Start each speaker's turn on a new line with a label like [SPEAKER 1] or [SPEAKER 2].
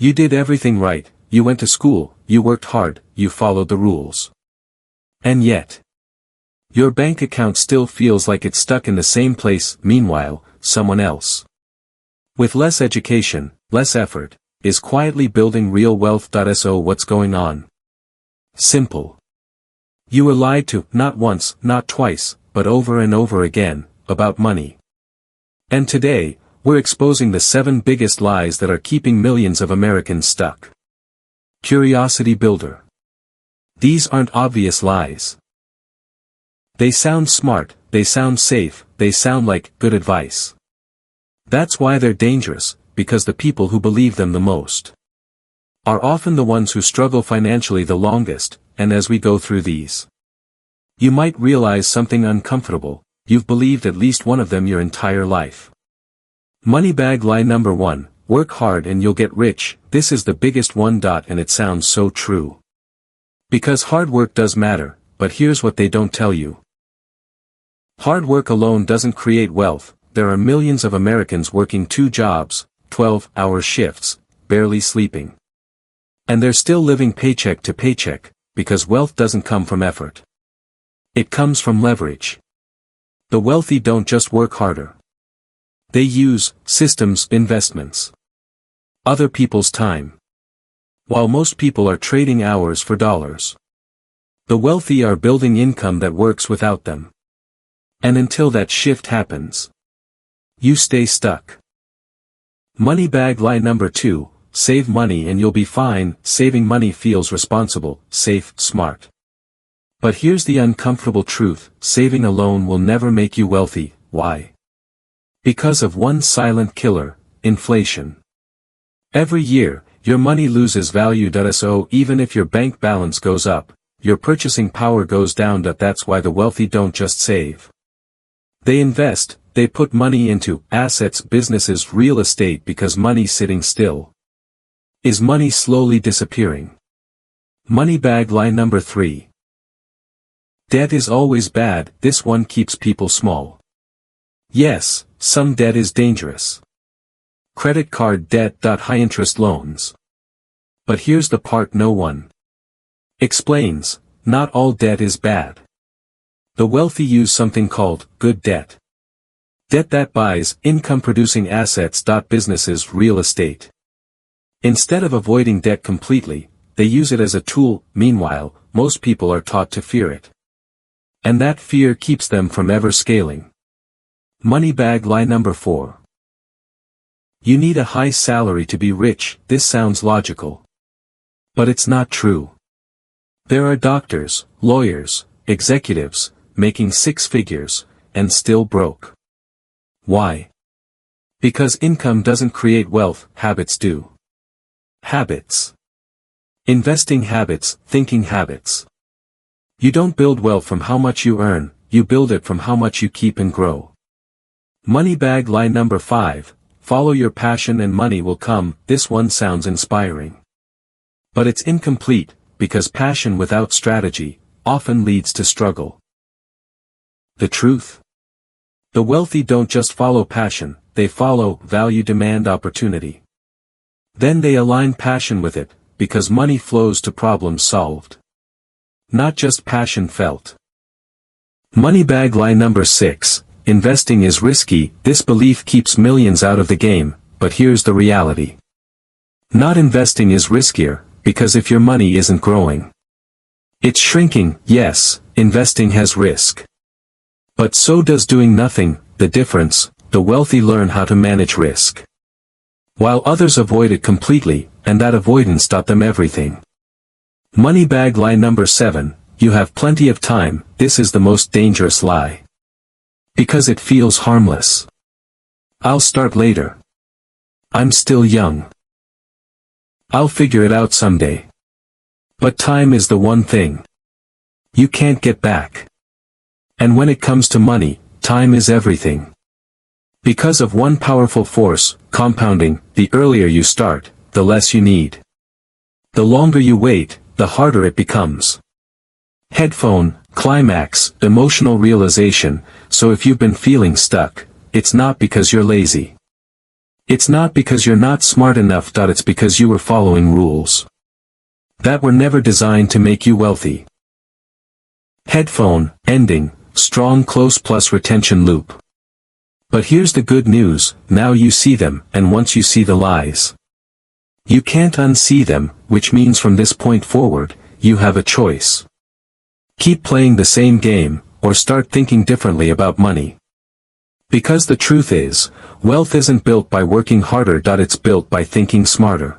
[SPEAKER 1] You did everything right, you went to school, you worked hard, you followed the rules. And yet, your bank account still feels like it's stuck in the same place. Meanwhile, someone else, with less education, less effort, is quietly building real wealth. So what's going on? Simple. You were lied to, not once, not twice, but over and over again, about money. And today, we're exposing the 7 biggest lies that are keeping millions of Americans stuck. Curiosity builder. These aren't obvious lies. They sound smart, they sound safe, they sound like good advice. That's why they're dangerous, because the people who believe them the most are often the ones who struggle financially the longest. And as we go through these, you might realize something uncomfortable: you've believed at least one of them your entire life. Money bag lie number 1, work hard and you'll get rich. This is the biggest one. And it sounds so true. Because hard work does matter, but here's what they don't tell you. Hard work alone doesn't create wealth. There are millions of Americans working 2 jobs, 12-hour shifts, barely sleeping. And they're still living paycheck to paycheck, because wealth doesn't come from effort. It comes from leverage. The wealthy don't just work harder. They use systems, investments, other people's time. While most people are trading hours for dollars, the wealthy are building income that works without them. And until that shift happens, you stay stuck. Money bag lie number 2, save money and you'll be fine. Saving money feels responsible, safe, smart. But here's the uncomfortable truth: saving alone will never make you wealthy. Why? Because of one silent killer: inflation. Every year, your money loses value. So even if your bank balance goes up, your purchasing power goes down. That's why the wealthy don't just save. They invest, they put money into assets, businesses, real estate, because money sitting still is money slowly disappearing. Money bag lie number 3. Debt is always bad. This one keeps people small. Yes, some debt is dangerous. Credit card debt. High interest loans. But here's the part no one explains: not all debt is bad. The wealthy use something called good debt. Debt that buys income-producing assets. Businesses, real estate. Instead of avoiding debt completely, they use it as a tool. Meanwhile, most people are taught to fear it. And that fear keeps them from ever scaling. Money bag lie number 4. You need a high salary to be rich. This sounds logical. But it's not true. There are doctors, lawyers, executives, making 6 figures, and still broke. Why? Because income doesn't create wealth, habits do. Habits. Investing habits, thinking habits. You don't build wealth from how much you earn, you build it from how much you keep and grow. Money bag lie number 5, follow your passion and money will come. This one sounds inspiring. But it's incomplete, because passion without strategy often leads to struggle. The truth? The wealthy don't just follow passion, they follow value, demand, opportunity. Then they align passion with it, because money flows to problems solved, not just passion felt. Money bag lie number 6, investing is risky. This belief keeps millions out of the game, but here's the reality. Not investing is riskier, because if your money isn't growing, it's shrinking. Yes, investing has risk. But so does doing nothing. The difference: the wealthy learn how to manage risk, while others avoid it completely, and that avoidance taught them everything. Money bag lie number 7, you have plenty of time. This is the most dangerous lie. Because it feels harmless. I'll start later. I'm still young. I'll figure it out someday. But time is the one thing you can't get back. And when it comes to money, time is everything. Because of one powerful force, compounding: the earlier you start, the less you need. The longer you wait, the harder it becomes. Headphone, climax, emotional realization. So if you've been feeling stuck, it's not because you're lazy. It's not because you're not smart enough. It's because you were following rules that were never designed to make you wealthy. Headphone, ending, strong close plus retention loop. But here's the good news, now you see them, and once you see the lies, you can't unsee them, which means from this point forward, you have a choice. Keep playing the same game, or start thinking differently about money. Because the truth is, wealth isn't built by working harder. It's built by thinking smarter.